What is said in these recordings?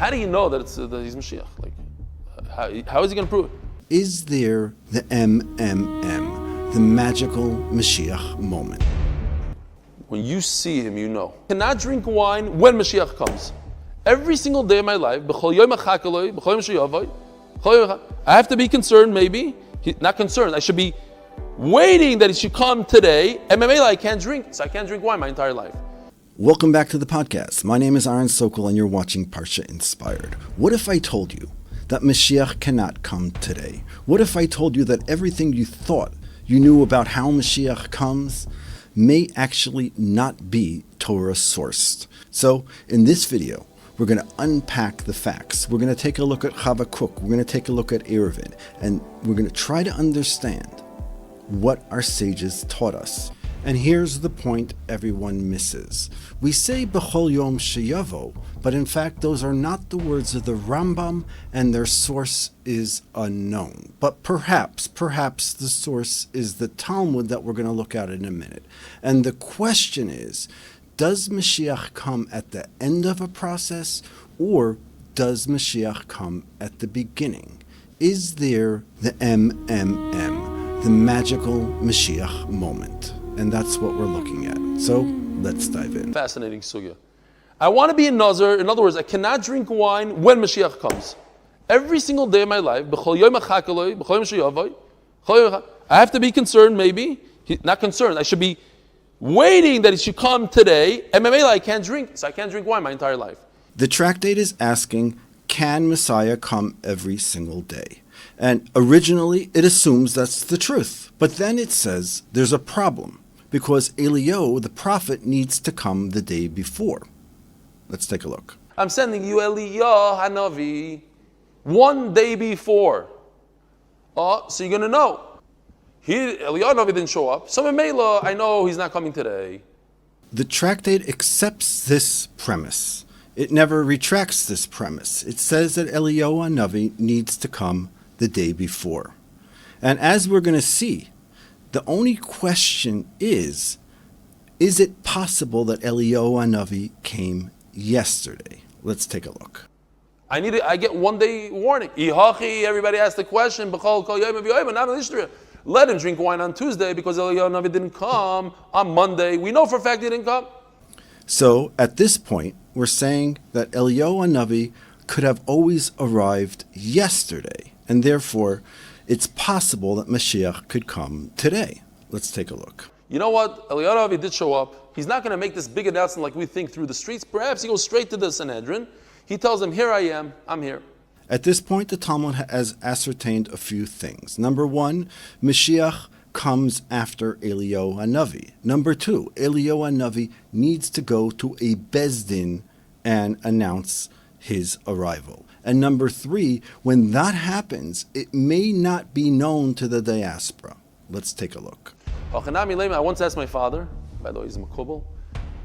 how do you know that he's Mashiach? Like, how is he going to prove it? Is there the MMM, the magical Mashiach moment? When you see him, you know. I cannot drink wine when Mashiach comes. Every single day of my life, I have to be concerned, maybe. Not concerned, I should be waiting that he should come today. And I can't drink, so I can't drink wine my entire life. Welcome back to the podcast. My name is Aaron Sokol and you're watching Parsha Inspired. What if I told you that Mashiach cannot come today? What if I told you that everything you thought you knew about how Mashiach comes may actually not be Torah sourced? So in this video, we're going to unpack the facts. We're going to take a look at Habakkuk. We're going to take a look at Eruvin. And we're going to try to understand what our sages taught us. And here's the point everyone misses. We say B'chol Yom Sheyavo, but in fact those are not the words of the Rambam and their source is unknown. But perhaps the source is the Talmud that we're going to look at in a minute. And the question is, does Mashiach come at the end of a process or does Mashiach come at the beginning? Is there the MMM, the magical Mashiach moment? And that's what we're looking at. So let's dive in. Fascinating sugya. I want to be a Nazir. In other words, I cannot drink wine when Mashiach comes. Every single day of my life, I have to be concerned, maybe. Not concerned, I should be waiting that he should come today. And I can't drink, so I can't drink wine my entire life. The tractate is asking, can Messiah come every single day? And originally it assumes that's the truth. But then it says there's a problem, because Eliyahu, the prophet, needs to come the day before. Let's take a look. I'm sending you Eliyahu Hanavi one day before. So you're going to know. Eliyahu Hanavi didn't show up. So Mela, I know he's not coming today. The tractate accepts this premise. It never retracts this premise. It says that Eliyahu Hanavi needs to come the day before. And as we're going to see, the only question is it possible that Eliyahu Hanavi came yesterday? Let's take a look. I get 1 day warning. Everybody asked the question. Let him drink wine on Tuesday because Eliyahu Hanavi didn't come on Monday. We know for a fact he didn't come. So at this point, we're saying that Eliyahu Hanavi could have always arrived yesterday, and therefore it's possible that Mashiach could come today. Let's take a look. You know what? Eliyahu Hanavi did show up. He's not going to make this big announcement like we think through the streets. Perhaps he goes straight to the Sanhedrin. He tells them, here I am, I'm here. At this point, the Talmud has ascertained a few things. Number one, Mashiach comes after Eliyahu Hanavi. Number two, Eliyahu Hanavi needs to go to a Beis Din and announce his arrival. And number three, when that happens, it may not be known to the diaspora. Let's take a look. I once asked my father, by the way, he's a Makubal.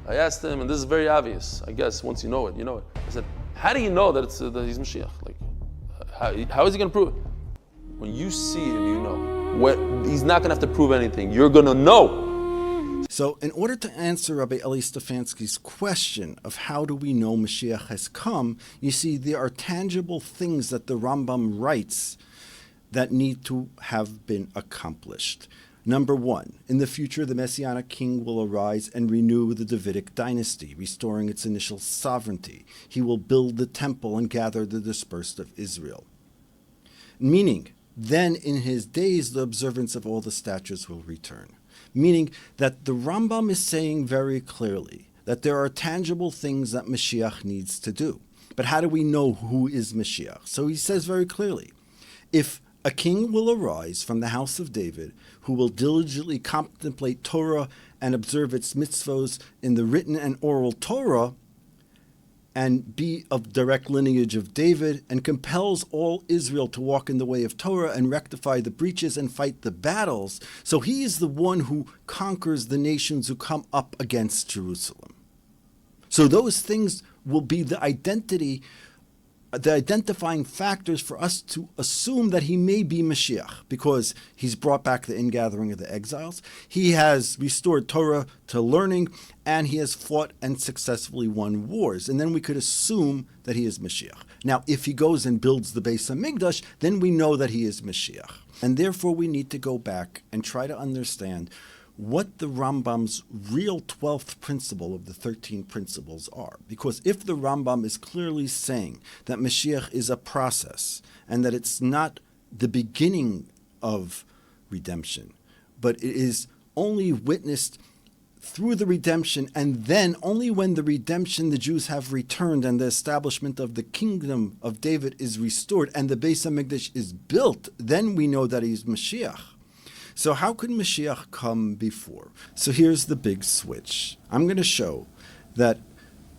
I asked him, and this is very obvious, I guess, once you know it, you know it. I said, how do you know that he's Mashiach? Like, how is he going to prove it? When you see him, you know. He's not going to have to prove anything. You're going to know. So in order to answer Rabbi Eli Stefanski's question of how do we know Mashiach has come, you see there are tangible things that the Rambam writes that need to have been accomplished. Number one, in the future the Messianic king will arise and renew the Davidic dynasty, restoring its initial sovereignty. He will build the temple and gather the dispersed of Israel. Meaning, then in his days the observance of all the statutes will return. Meaning that the Rambam is saying very clearly that there are tangible things that Mashiach needs to do. But how do we know who is Mashiach? So he says very clearly, if a king will arise from the house of David who will diligently contemplate Torah and observe its mitzvos in the written and oral Torah, and be of direct lineage of David, and compels all Israel to walk in the way of Torah and rectify the breaches and fight the battles. So he is the one who conquers the nations who come up against Jerusalem. So those things will be the identity the identifying factors for us to assume that he may be Mashiach, because he's brought back the ingathering of the exiles, he has restored Torah to learning, and he has fought and successfully won wars. And then we could assume that he is Mashiach. Now, if he goes and builds the Beis HaMikdash, then we know that he is Mashiach. And therefore we need to go back and try to understand what the Rambam's real 12th principle of the 13 principles are. Because if the Rambam is clearly saying that Mashiach is a process and that it's not the beginning of redemption, but it is only witnessed through the redemption, and then only when the redemption the Jews have returned and the establishment of the kingdom of David is restored and the Beis HaMikdash is built, then we know that he's Mashiach. So how could Mashiach come before? So here's the big switch. I'm going to show that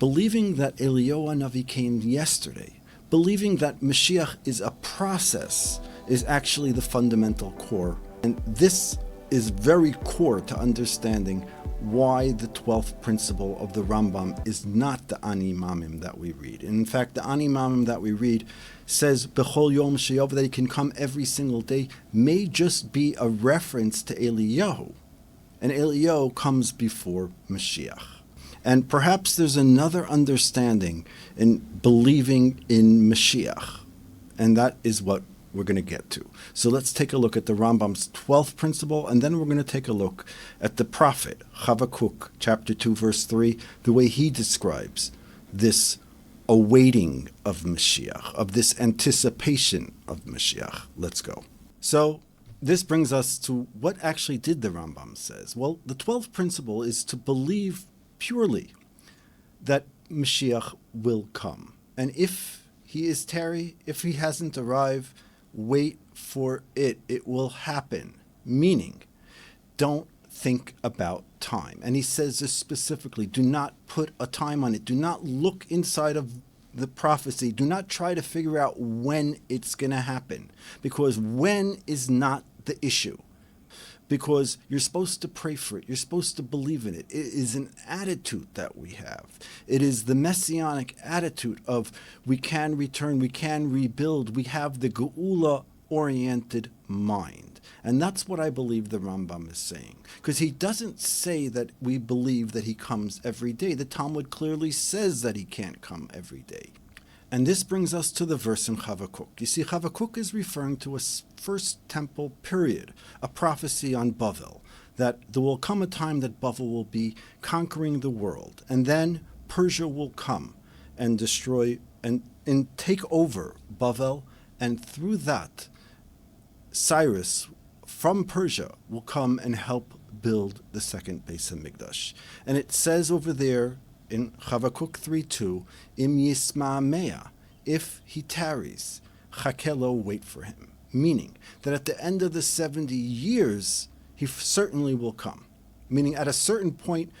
believing that Eliyahu Hanavi came yesterday, believing that Mashiach is a process, is actually the fundamental core. And this is very core to understanding why the 12th principle of the Rambam is not the Ani Mamim that we read. And in fact, the Ani Mamim that we read says, B'chol Yom Sheyov, that he can come every single day, may just be a reference to Eliyahu. And Eliyahu comes before Mashiach. And perhaps there's another understanding in believing in Mashiach. And that is what we're going to get to. So let's take a look at the Rambam's 12th principle, and then we're going to take a look at the prophet, Habakkuk, chapter 2, verse 3, the way he describes this awaiting of Mashiach, of this anticipation of Mashiach. Let's go. So this brings us to what actually did the Rambam says. Well, the 12th principle is to believe purely that Mashiach will come. And if he is tarry, if he hasn't arrived, wait for it. It will happen. Meaning, don't think about time. And he says this specifically. Do not put a time on it. Do not look inside of the prophecy. Do not try to figure out when it's going to happen. Because when is not the issue. Because you're supposed to pray for it. You're supposed to believe in it. It is an attitude that we have. It is the messianic attitude of we can return, we can rebuild. We have the Geula-oriented mind. And that's what I believe the Rambam is saying. Because he doesn't say that we believe that he comes every day. The Talmud clearly says that he can't come every day. And this brings us to the verse in Habakkuk. You see, Habakkuk is referring to a first temple period, a prophecy on Bavel, that there will come a time that Bavel will be conquering the world, and then Persia will come and destroy and take over Bavel, and through that, Cyrus from Persia will come and help build the second Beis HaMikdash. And it says over there, in Habakkuk 3:2, Im Yisma Mea, if he tarries, Chakelo, wait for him. Meaning that at the end of the 70 years, he certainly will come. Meaning at a certain point,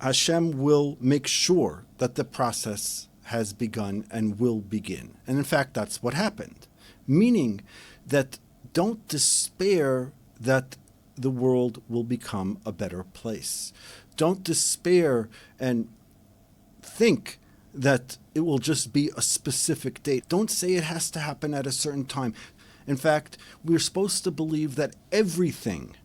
Hashem will make sure that the process has begun and will begin. And in fact, that's what happened. Meaning that don't despair that the world will become a better place. Don't despair and think that it will just be a specific date. Don't say it has to happen at a certain time. In fact, we're supposed to believe that everything,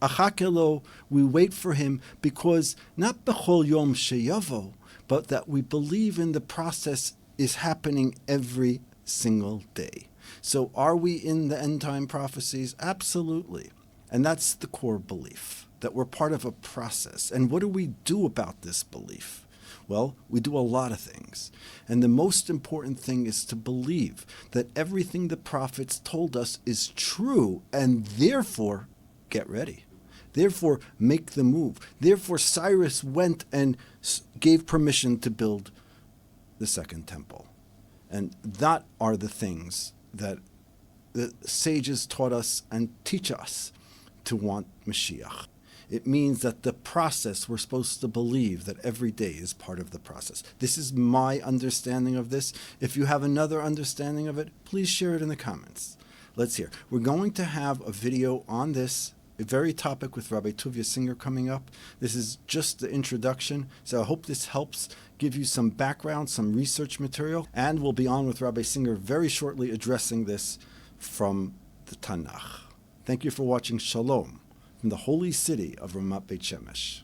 Achakelo, we wait for him because not B'chol Yom Sheyavo, but that we believe in the process is happening every single day. So are we in the end time prophecies? Absolutely. And that's the core belief, that we're part of a process. And what do we do about this belief? Well, we do a lot of things. And the most important thing is to believe that everything the prophets told us is true, and therefore, get ready. Therefore, make the move. Therefore, Cyrus went and gave permission to build the second temple. And that are the things that the sages taught us and teach us to want Mashiach. It means that the process, we're supposed to believe that every day is part of the process. This is my understanding of this. If you have another understanding of it, please share it in the comments. Let's hear. We're going to have a video on this very topic with Rabbi Tuvia Singer coming up. This is just the introduction, so I hope this helps give you some background, some research material, and we'll be on with Rabbi Singer very shortly addressing this from the Tanakh. Thank you for watching Shalom from the holy city of Ramat Beit Shemesh.